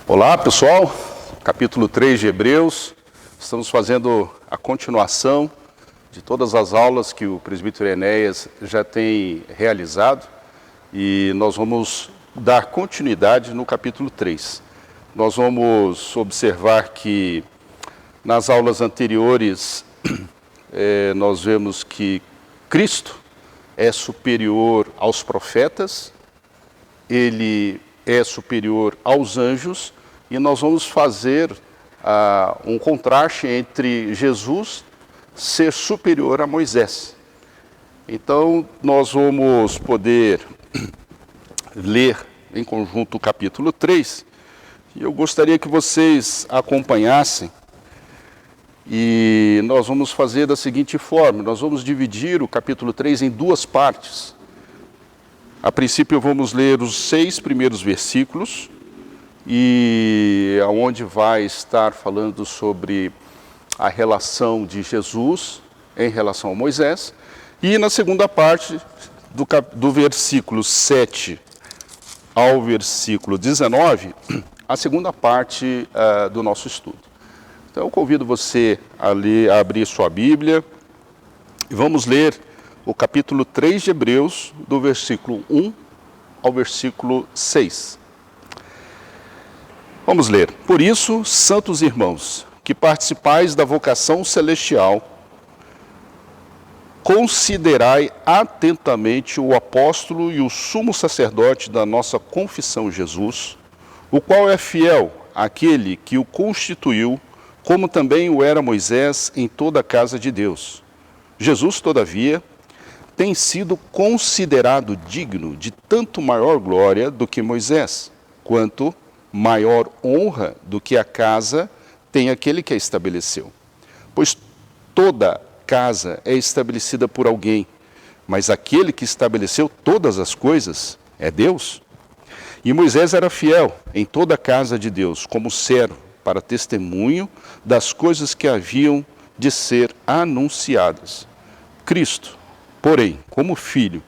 Olá pessoal, capítulo 3 de Hebreus, estamos fazendo a continuação de todas as aulas que o presbítero Enéas já tem realizado e nós vamos dar continuidade no capítulo 3. Nós vamos observar que nas aulas anteriores nós vemos que Cristo é superior aos profetas, ele é superior aos anjos, e nós vamos fazer um contraste entre Jesus ser superior a Moisés. Então, nós vamos poder ler em conjunto o capítulo 3, e eu gostaria que vocês acompanhassem, e nós vamos fazer da seguinte forma: nós vamos dividir o capítulo 3 em duas partes. A princípio, vamos ler os 6 primeiros versículos, e aonde vai estar falando sobre a relação de Jesus em relação a Moisés, e na segunda parte, do versículo 7 ao versículo 19, a segunda parte do nosso estudo. Então eu convido você a abrir sua Bíblia, e vamos ler o capítulo 3 de Hebreus, do versículo 1 ao versículo 6. Vamos ler. Por isso, santos irmãos, que participais da vocação celestial, considerai atentamente o apóstolo e o sumo sacerdote da nossa confissão, Jesus, o qual é fiel àquele que o constituiu, como também o era Moisés em toda a casa de Deus. Jesus, todavia, tem sido considerado digno de tanto maior glória do que Moisés, quanto maior honra do que a casa tem aquele que a estabeleceu. Pois toda casa é estabelecida por alguém, mas aquele que estabeleceu todas as coisas é Deus. E Moisés era fiel em toda a casa de Deus, como servo, para testemunho das coisas que haviam de ser anunciadas. Cristo, porém, como filho,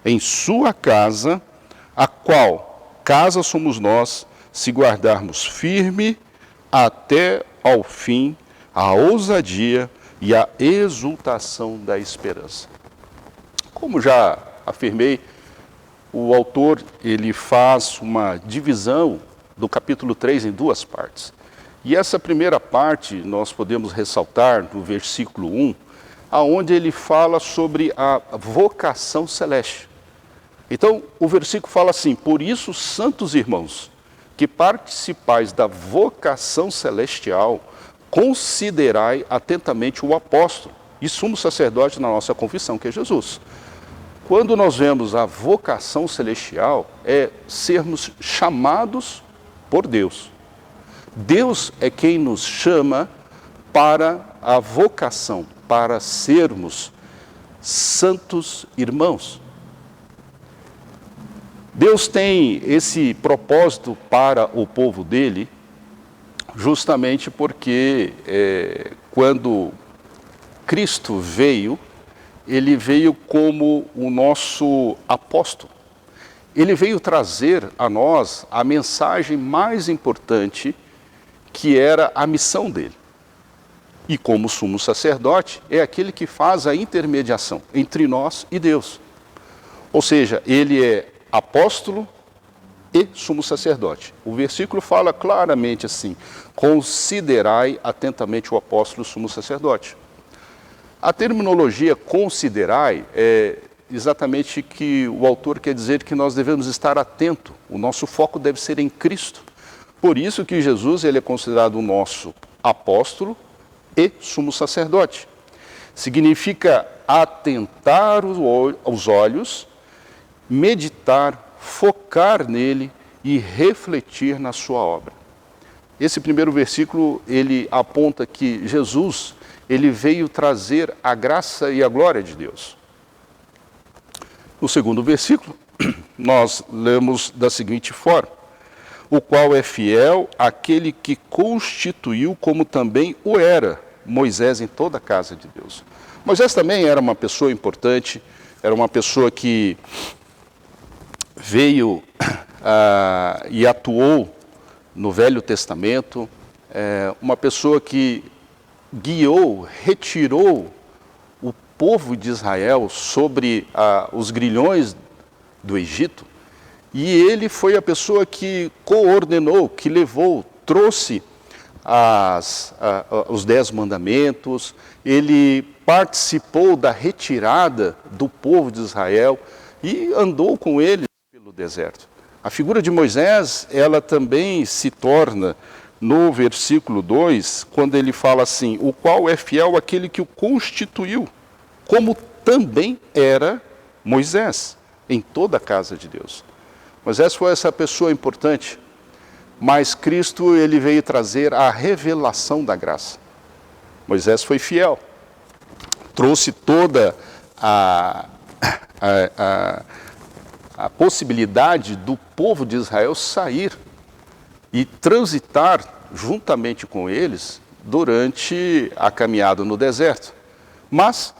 em sua casa, a qual casa somos nós, se guardarmos firme até ao fim a ousadia e a exultação da esperança. Como já afirmei, o autor ele faz uma divisão do capítulo 3 em duas partes. E essa primeira parte nós podemos ressaltar no versículo 1, aonde ele fala sobre a vocação celeste. Então, o versículo fala assim: por isso, santos irmãos, que participais da vocação celestial, considerai atentamente o apóstolo e sumo sacerdote na nossa confissão, que é Jesus. Quando nós vemos a vocação celestial, é sermos chamados por Deus. Deus é quem nos chama para a vocação, para sermos santos irmãos. Deus tem esse propósito para o povo dele, justamente porque quando Cristo veio, ele veio como o nosso apóstolo. Ele veio trazer a nós a mensagem mais importante, que era a missão dele. E como sumo sacerdote, é aquele que faz a intermediação entre nós e Deus. Ou seja, ele é apóstolo e sumo sacerdote. O versículo fala claramente assim: considerai atentamente o apóstolo e o sumo sacerdote. A terminologia considerai é exatamente que o autor quer dizer que nós devemos estar atento, o nosso foco deve ser em Cristo. Por isso que Jesus ele é considerado o nosso apóstolo e sumo sacerdote. Significa atentar os olhos, meditar, focar nele e refletir na sua obra. Esse primeiro versículo, ele aponta que Jesus, ele veio trazer a graça e a glória de Deus. No segundo versículo, nós lemos da seguinte forma: o qual é fiel àquele que constituiu, como também o era Moisés em toda a casa de Deus. Moisés também era uma pessoa importante, era uma pessoa que veio e atuou no Velho Testamento, uma pessoa que guiou, retirou o povo de Israel sobre os grilhões do Egito, e ele foi a pessoa que coordenou, que levou, trouxe os 10 mandamentos, ele participou da retirada do povo de Israel e andou com eles pelo deserto. A figura de Moisés, ela também se torna, no versículo 2, quando ele fala assim, o qual é fiel àquele que o constituiu, como também era Moisés, em toda a casa de Deus. Moisés foi essa pessoa importante, mas Cristo, ele veio trazer a revelação da graça. Moisés foi fiel, trouxe toda a possibilidade do povo de Israel sair e transitar juntamente com eles durante a caminhada no deserto. Mas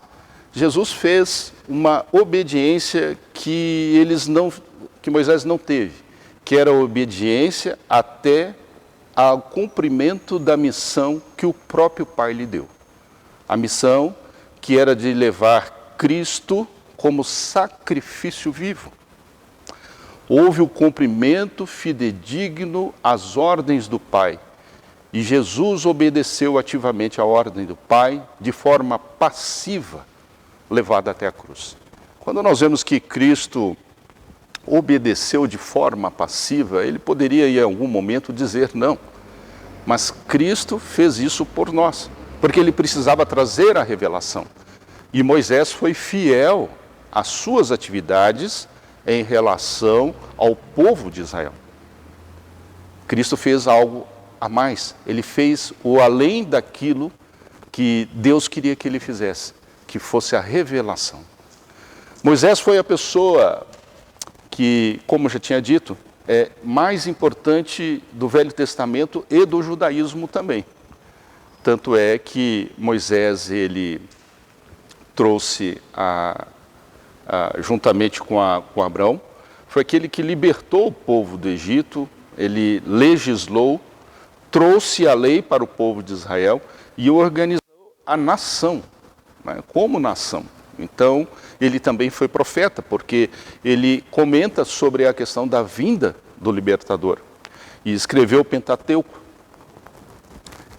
Jesus fez uma obediência que Moisés não teve, que era a obediência até ao cumprimento da missão que o próprio Pai lhe deu. A missão que era de levar Cristo como sacrifício vivo. Houve o cumprimento fidedigno às ordens do Pai. E Jesus obedeceu ativamente à ordem do Pai de forma passiva, levada até a cruz. Quando nós vemos que Cristo obedeceu de forma passiva, ele poderia em algum momento dizer não. Mas Cristo fez isso por nós, porque ele precisava trazer a revelação. E Moisés foi fiel às suas atividades em relação ao povo de Israel. Cristo fez algo a mais. Ele fez o além daquilo que Deus queria que ele fizesse, que fosse a revelação. Moisés foi a pessoa que, como eu já tinha dito, é mais importante do Velho Testamento e do judaísmo também. Tanto é que Moisés, ele trouxe juntamente com Abraão, foi aquele que libertou o povo do Egito, ele legislou, trouxe a lei para o povo de Israel e organizou a nação, né, como nação. Então, ele também foi profeta, porque ele comenta sobre a questão da vinda do libertador e escreveu o Pentateuco.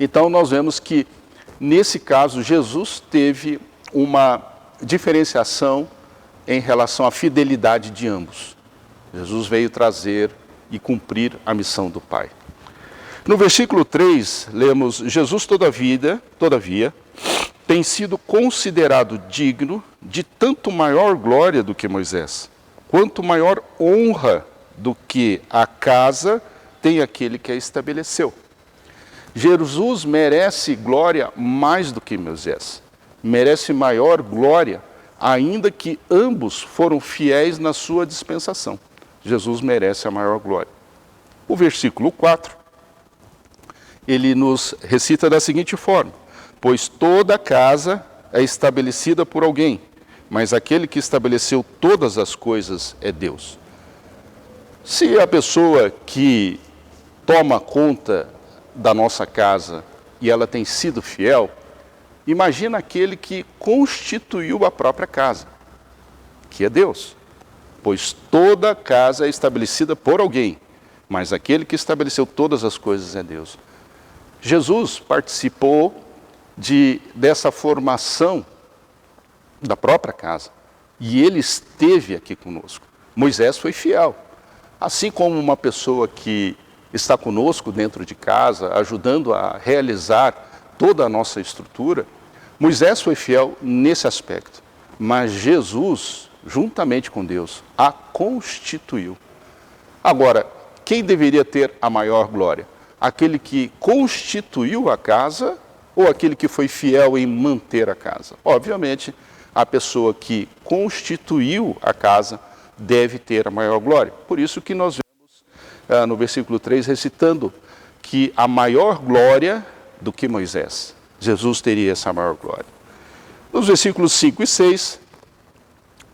Então, nós vemos que, nesse caso, Jesus teve uma diferenciação em relação à fidelidade de ambos. Jesus veio trazer e cumprir a missão do Pai. No versículo 3, lemos, Jesus todavia, tem sido considerado digno de tanto maior glória do que Moisés, quanto maior honra do que a casa tem aquele que a estabeleceu. Jesus merece glória mais do que Moisés, merece maior glória, ainda que ambos foram fiéis na sua dispensação. Jesus merece a maior glória. O versículo 4, ele nos recita da seguinte forma, pois toda casa é estabelecida por alguém, mas aquele que estabeleceu todas as coisas é Deus. Se a pessoa que toma conta da nossa casa e ela tem sido fiel, imagina aquele que constituiu a própria casa, que é Deus. Pois toda casa é estabelecida por alguém, mas aquele que estabeleceu todas as coisas é Deus. Jesus participou dessa formação da própria casa, e ele esteve aqui conosco. Moisés foi fiel, assim como uma pessoa que está conosco dentro de casa, ajudando a realizar toda a nossa estrutura. Moisés foi fiel nesse aspecto, mas Jesus, juntamente com Deus, a constituiu. Agora, quem deveria ter a maior glória? Aquele que constituiu a casa ou aquele que foi fiel em manter a casa? Obviamente, a pessoa que constituiu a casa deve ter a maior glória. Por isso que nós vemos no versículo 3 recitando que a maior glória do que Moisés. Jesus teria essa maior glória. Nos versículos 5 e 6,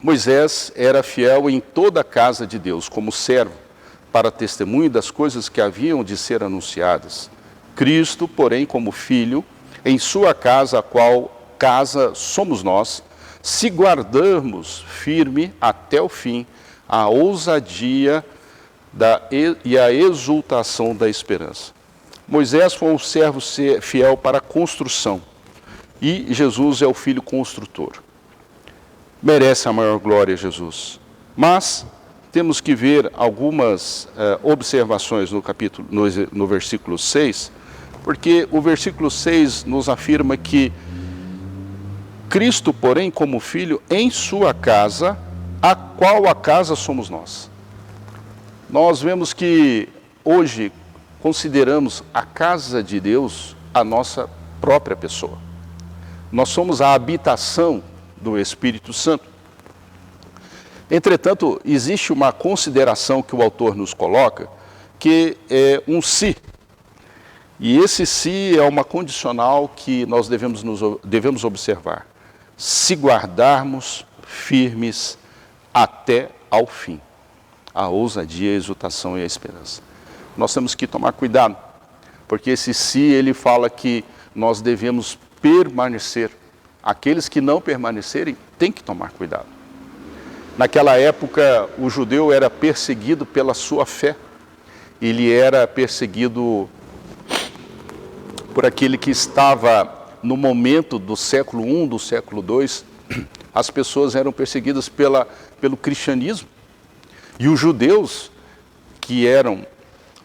Moisés era fiel em toda a casa de Deus, como servo, para testemunho das coisas que haviam de ser anunciadas. Cristo, porém, como Filho, em sua casa, a qual casa somos nós, se guardarmos firme até o fim a ousadia e a exultação da esperança. Moisés foi um servo fiel para a construção e Jesus é o Filho construtor. Merece a maior glória Jesus. Mas temos que ver algumas observações no versículo 6, porque o versículo 6 nos afirma que Cristo, porém, como Filho, em sua casa, a qual a casa somos nós. Nós vemos que hoje consideramos a casa de Deus a nossa própria pessoa. Nós somos a habitação do Espírito Santo. Entretanto, existe uma consideração que o autor nos coloca, que é um se. E esse se é uma condicional que nós devemos observar. Se guardarmos firmes até ao fim. A ousadia, a exultação e a esperança. Nós temos que tomar cuidado, porque esse se, ele fala que nós devemos permanecer. Aqueles que não permanecerem, têm que tomar cuidado. Naquela época, o judeu era perseguido pela sua fé. Ele era perseguido por aquele que estava no momento do século I, do século II. As pessoas eram perseguidas pelo cristianismo. E os judeus que eram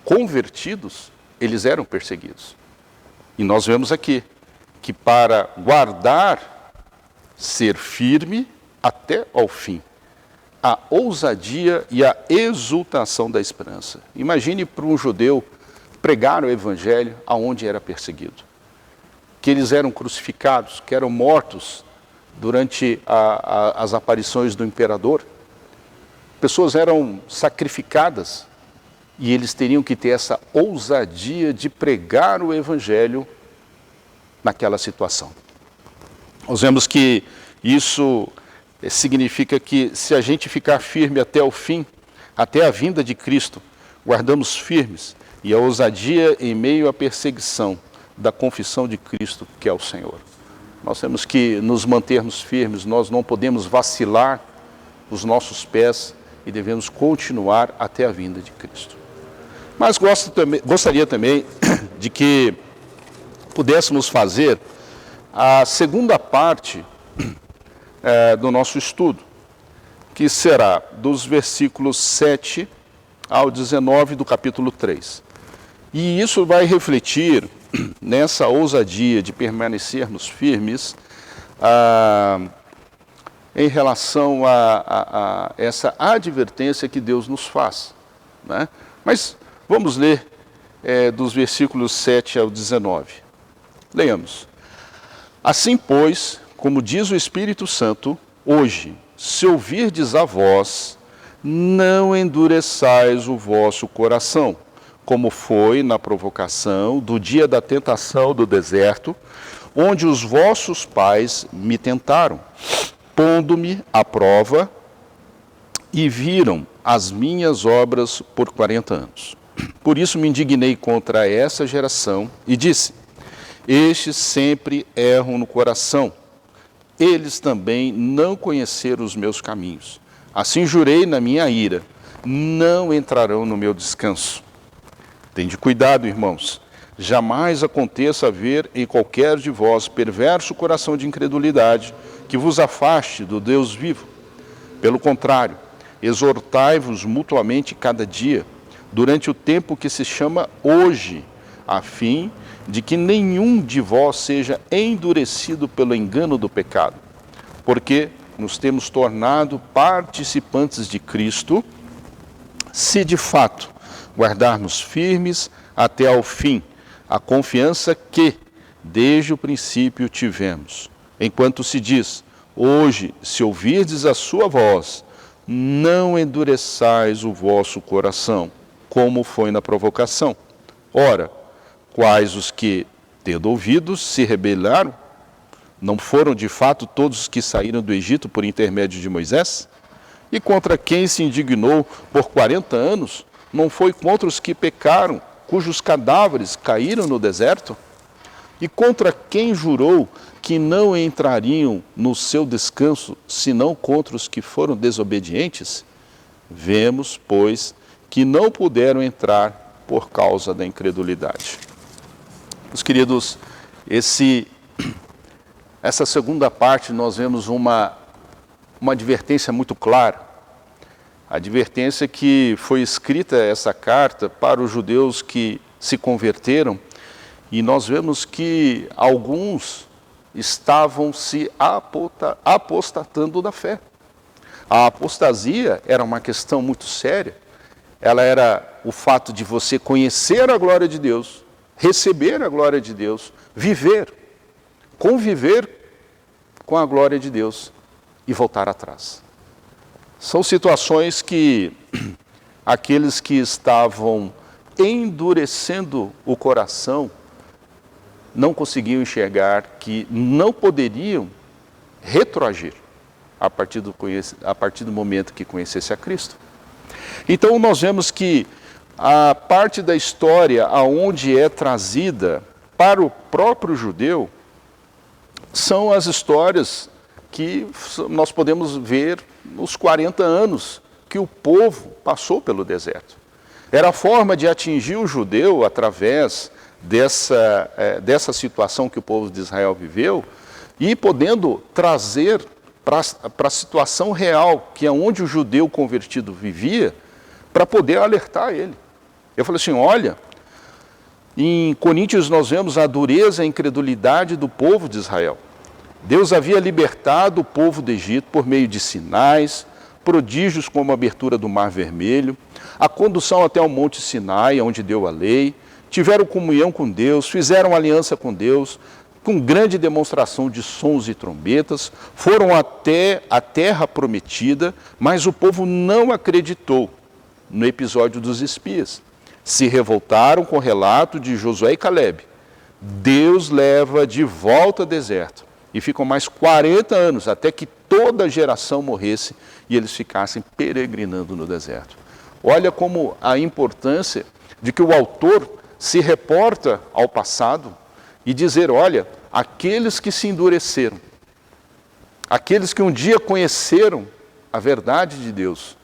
convertidos, eles eram perseguidos. E nós vemos aqui que para guardar, ser firme até ao fim, a ousadia e a exultação da esperança. Imagine para um judeu pregar o evangelho aonde era perseguido. Que eles eram crucificados, que eram mortos durante as aparições do imperador. Pessoas eram sacrificadas e eles teriam que ter essa ousadia de pregar o evangelho naquela situação. Nós vemos que isso significa que se a gente ficar firme até o fim, até a vinda de Cristo, guardamos firmes e a ousadia em meio à perseguição da confissão de Cristo, que é o Senhor. Nós temos que nos mantermos firmes, nós não podemos vacilar os nossos pés e devemos continuar até a vinda de Cristo. Mas gostaria também de que pudéssemos fazer a segunda parte do nosso estudo, que será dos versículos 7 ao 19 do capítulo 3. E isso vai refletir nessa ousadia de permanecermos firmes em relação a essa advertência que Deus nos faz, né? Mas vamos ler dos versículos 7 ao 19. Leiamos. Assim, pois, como diz o Espírito Santo, hoje, se ouvirdes a voz, não endureçais o vosso coração, como foi na provocação do dia da tentação do deserto, onde os vossos pais me tentaram, pondo-me à prova, e viram as minhas obras por 40 anos. Por isso me indignei contra essa geração e disse: estes sempre erram no coração, eles também não conheceram os meus caminhos. Assim jurei na minha ira, não entrarão no meu descanso. Tende cuidado, irmãos, jamais aconteça haver em qualquer de vós perverso coração de incredulidade que vos afaste do Deus vivo. Pelo contrário, exortai-vos mutuamente cada dia, durante o tempo que se chama hoje, a fim de que nenhum de vós seja endurecido pelo engano do pecado, porque nos temos tornado participantes de Cristo, se de fato guardarmos firmes até ao fim a confiança que desde o princípio tivemos. Enquanto se diz: hoje, se ouvirdes a sua voz, não endureçais o vosso coração, como foi na provocação. Ora, quais os que, tendo ouvidos, se rebelaram? Não foram de fato todos os que saíram do Egito por intermédio de Moisés? E contra quem se indignou por 40 anos? Não foi contra os que pecaram, cujos cadáveres caíram no deserto? E contra quem jurou que não entrariam no seu descanso, senão contra os que foram desobedientes? Vemos, pois, que não puderam entrar por causa da incredulidade. Meus queridos, essa segunda parte nós vemos uma advertência muito clara. A advertência que foi escrita essa carta para os judeus que se converteram, e nós vemos que alguns estavam se apostatando da fé. A apostasia era uma questão muito séria. Ela era o fato de você conhecer a glória de Deus, receber a glória de Deus, viver, conviver com a glória de Deus e voltar atrás. São situações que aqueles que estavam endurecendo o coração não conseguiam enxergar que não poderiam retroagir a partir do momento que conhecesse a Cristo. Então nós vemos que a parte da história aonde é trazida para o próprio judeu são as histórias que nós podemos ver nos 40 anos que o povo passou pelo deserto. Era a forma de atingir o judeu através dessa situação que o povo de Israel viveu e podendo trazer para a situação real, que é onde o judeu convertido vivia, para poder alertar ele. Eu falei assim, olha, em Coríntios nós vemos a dureza e a incredulidade do povo de Israel. Deus havia libertado o povo do Egito por meio de sinais, prodígios como a abertura do Mar Vermelho, a condução até o Monte Sinai, onde deu a lei, tiveram comunhão com Deus, fizeram aliança com Deus, com grande demonstração de sons e trombetas, foram até a terra prometida, mas o povo não acreditou no episódio dos espias. Se revoltaram com o relato de Josué e Calebe. Deus leva de volta ao deserto e ficam mais 40 anos até que toda a geração morresse e eles ficassem peregrinando no deserto. Olha como a importância de que o autor se reporta ao passado e dizer, olha, aqueles que se endureceram, aqueles que um dia conheceram a verdade de Deus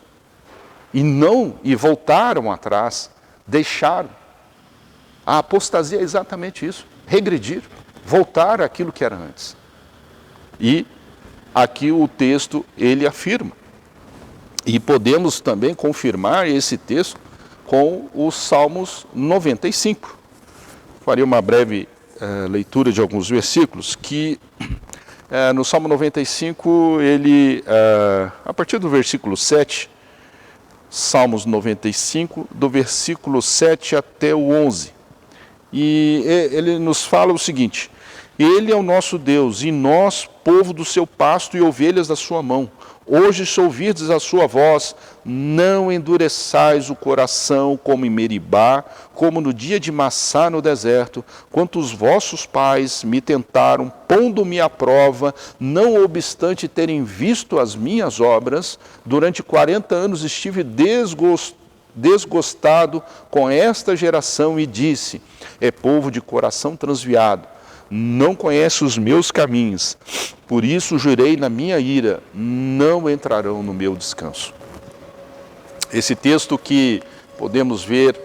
e voltaram atrás, deixaram. A apostasia é exatamente isso, regredir, voltar àquilo que era antes. E aqui o texto, ele afirma. E podemos também confirmar esse texto com os Salmos 95. Farei uma breve leitura de alguns versículos que no Salmo 95, ele, a partir do versículo 7, Salmos 95, do versículo 7 até o 11. E ele nos fala o seguinte: Ele é o nosso Deus, e nós, povo do seu pasto e ovelhas da sua mão. Hoje, se ouvirdes a sua voz, não endureçais o coração como em Meribá, como no dia de Massá no deserto, quanto os vossos pais me tentaram, pondo-me à prova, não obstante terem visto as minhas obras. Durante 40 anos estive desgostado com esta geração e disse: é povo de coração transviado, não conhece os meus caminhos. Por isso jurei na minha ira, não entrarão no meu descanso. Esse texto que podemos ver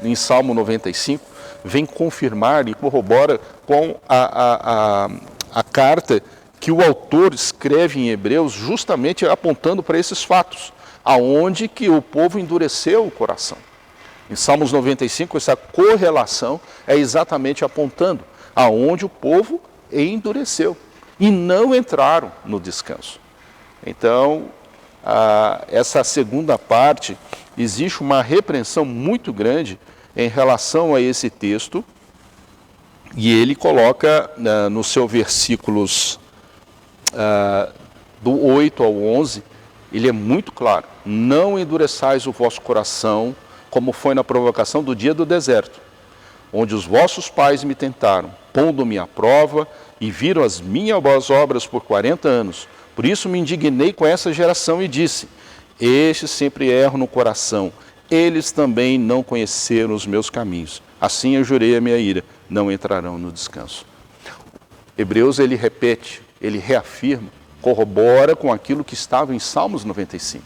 em Salmo 95 vem confirmar e corrobora com a carta que o autor escreve em Hebreus, justamente apontando para esses fatos, aonde que o povo endureceu o coração. Em Salmos 95, essa correlação é exatamente apontando aonde o povo endureceu e não entraram no descanso. Então, essa segunda parte, existe uma repreensão muito grande em relação a esse texto, e ele coloca nos seus versículos do 8 ao 11, ele é muito claro: não endureçais o vosso coração, como foi na provocação do dia do deserto, onde os vossos pais me tentaram, pondo-me à prova, e viram as minhas obras por 40 anos. Por isso me indignei com essa geração e disse: estes sempre erram no coração, eles também não conheceram os meus caminhos. Assim eu jurei a minha ira, não entrarão no descanso. Hebreus, ele repete, ele reafirma, corrobora com aquilo que estava em Salmos 95.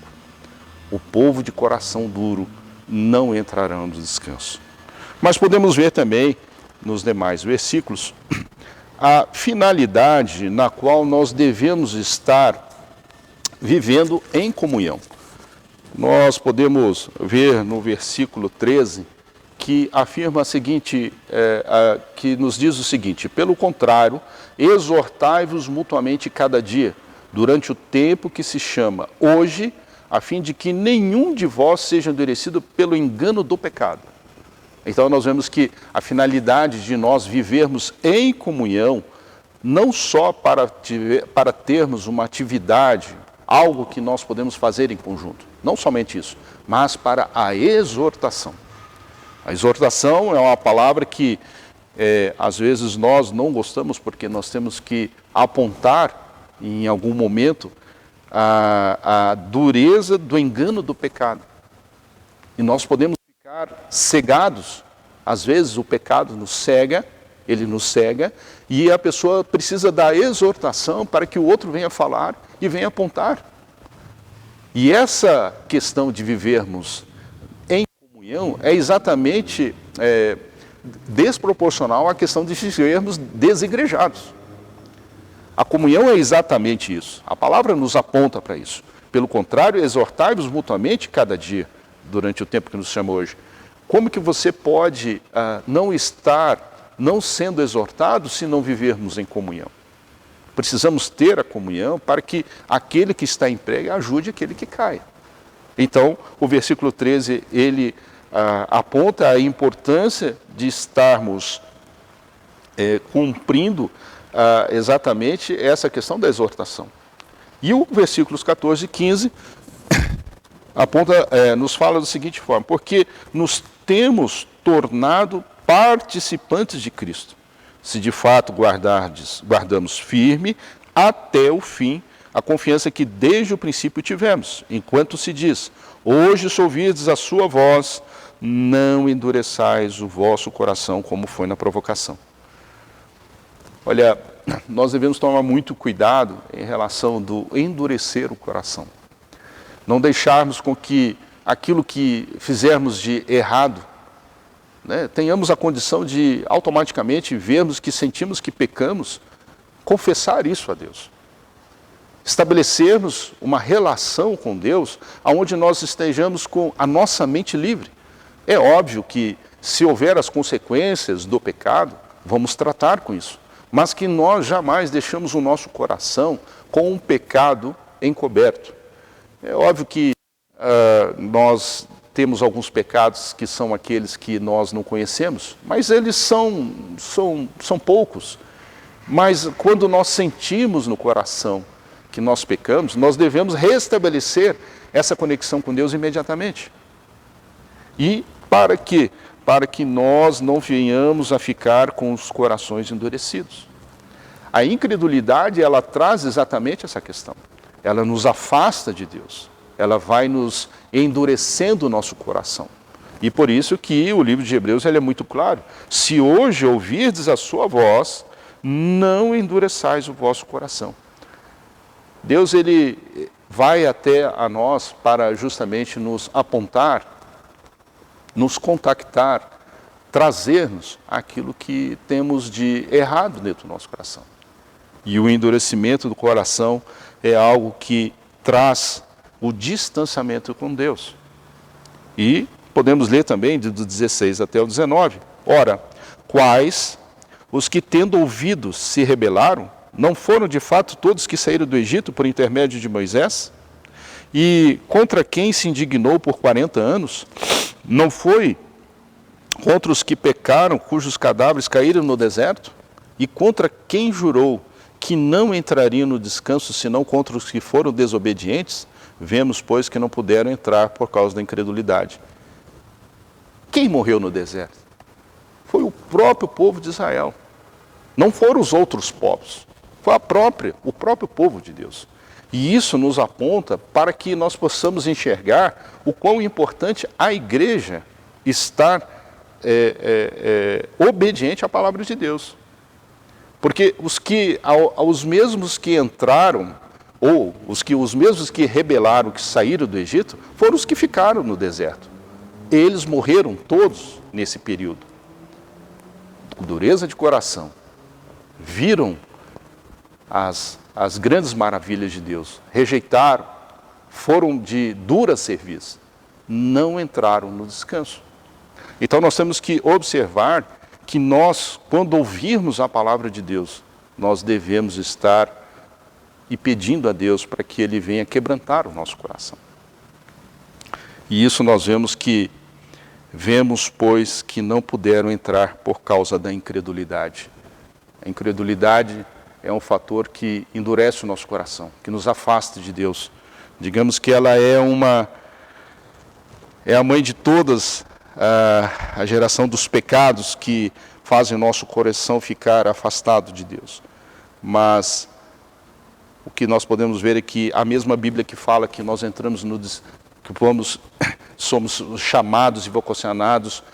O povo de coração duro não entrarão no descanso. Mas podemos ver também, nos demais versículos, a finalidade na qual nós devemos estar vivendo em comunhão. Nós podemos ver no versículo 13 que afirma a seguinte, que nos diz o seguinte: pelo contrário, exortai-vos mutuamente cada dia, durante o tempo que se chama hoje, a fim de que nenhum de vós seja endurecido pelo engano do pecado. Então nós vemos que a finalidade de nós vivermos em comunhão, não só para termos uma atividade, algo que nós podemos fazer em conjunto, não somente isso, mas para a exortação. A exortação é uma palavra que às vezes nós não gostamos, porque nós temos que apontar em algum momento a dureza do engano do pecado. E nós podemos ficar cegados. Às vezes o pecado nos cega, ele nos cega, e a pessoa precisa da exortação para que o outro venha falar e venha apontar. E essa questão de vivermos em comunhão é exatamente desproporcional à questão de vivermos desigrejados. A comunhão é exatamente isso. A palavra nos aponta para isso. Pelo contrário, exortai-vos mutuamente cada dia, durante o tempo que nos chama hoje. Como que você pode não sendo exortado se não vivermos em comunhão? Precisamos ter a comunhão para que aquele que está em prega ajude aquele que cai. Então, o versículo 13, ele aponta a importância de estarmos cumprindo exatamente essa questão da exortação. E o versículos 14 e 15 nos fala da seguinte forma: porque nos temos tornado participantes de Cristo, se de fato guardamos firme até o fim a confiança que desde o princípio tivemos, enquanto se diz: hoje se ouvirdes a sua voz, não endureçais o vosso coração como foi na provocação. Olha, nós devemos tomar muito cuidado em relação do endurecer o coração. Não deixarmos com que aquilo que fizermos de errado, tenhamos a condição de automaticamente vermos que sentimos que pecamos, confessar isso a Deus. Estabelecermos uma relação com Deus onde nós estejamos com a nossa mente livre. É óbvio que se houver as consequências do pecado, vamos tratar com isso. Mas que nós jamais deixamos o nosso coração com um pecado encoberto. É óbvio que nós temos alguns pecados que são aqueles que nós não conhecemos, mas eles são poucos. Mas quando nós sentimos no coração que nós pecamos, nós devemos restabelecer essa conexão com Deus imediatamente. E para quê? Para que nós não venhamos a ficar com os corações endurecidos. A incredulidade, ela traz exatamente essa questão. Ela nos afasta de Deus. Ela vai nos endurecendo o nosso coração. E por isso que o livro de Hebreus ele é muito claro. Se hoje ouvirdes a sua voz, não endureçais o vosso coração. Deus, ele vai até a nós para justamente nos apontar, nos contactar, trazer-nos aquilo que temos de errado dentro do nosso coração. E o endurecimento do coração é algo que traz o distanciamento com Deus. E podemos ler também do 16 até o 19. Ora, quais os que tendo ouvido se rebelaram, não foram de fato todos que saíram do Egito por intermédio de Moisés? E contra quem se indignou por 40 anos? Não foi contra os que pecaram, cujos cadáveres caíram no deserto? E contra quem jurou que não entrariam no descanso, senão contra os que foram desobedientes? Vemos, pois, que não puderam entrar por causa da incredulidade. Quem morreu no deserto? Foi o próprio povo de Israel. Não foram os outros povos. Foi o próprio povo de Deus. E isso nos aponta para que nós possamos enxergar o quão importante a igreja estar obediente à palavra de Deus. Porque os mesmos que entraram, ou os mesmos que rebelaram, que saíram do Egito, foram os que ficaram no deserto. Eles morreram todos nesse período. Dureza de coração. Viram as grandes maravilhas de Deus. Rejeitaram, foram de dura serviço. Não entraram no descanso. Então nós temos que observar que nós, quando ouvirmos a palavra de Deus, nós devemos estar e pedindo a Deus para que Ele venha quebrantar o nosso coração. E isso nós vemos, pois, que não puderam entrar por causa da incredulidade. A incredulidade é um fator que endurece o nosso coração, que nos afasta de Deus. Digamos que ela é a mãe de todas a geração dos pecados que fazem o nosso coração ficar afastado de Deus. Mas o que nós podemos ver é que a mesma Bíblia que fala que nós entramos somos chamados e vocacionados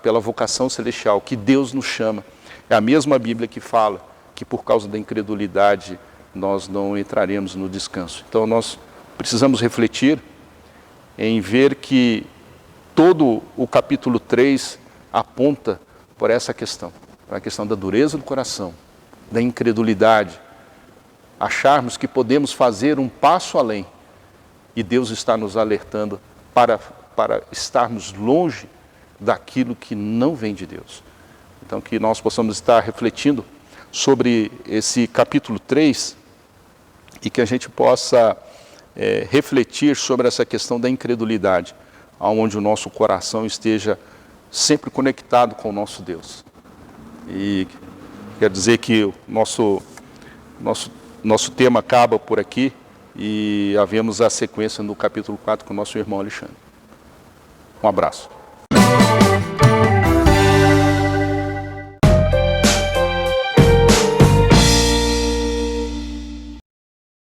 pela vocação celestial, que Deus nos chama. É a mesma Bíblia que fala que por causa da incredulidade nós não entraremos no descanso. Então nós precisamos refletir em ver que todo o capítulo 3 aponta por essa questão, para a questão da dureza do coração, da incredulidade, acharmos que podemos fazer um passo além e Deus está nos alertando para estarmos longe daquilo que não vem de Deus. Então que nós possamos estar refletindo sobre esse capítulo 3 e que a gente possa refletir sobre essa questão da incredulidade, onde o nosso coração esteja sempre conectado com o nosso Deus. E quero dizer que o nosso tema acaba por aqui e havemos a sequência no capítulo 4 com o nosso irmão Alexandre. Um abraço.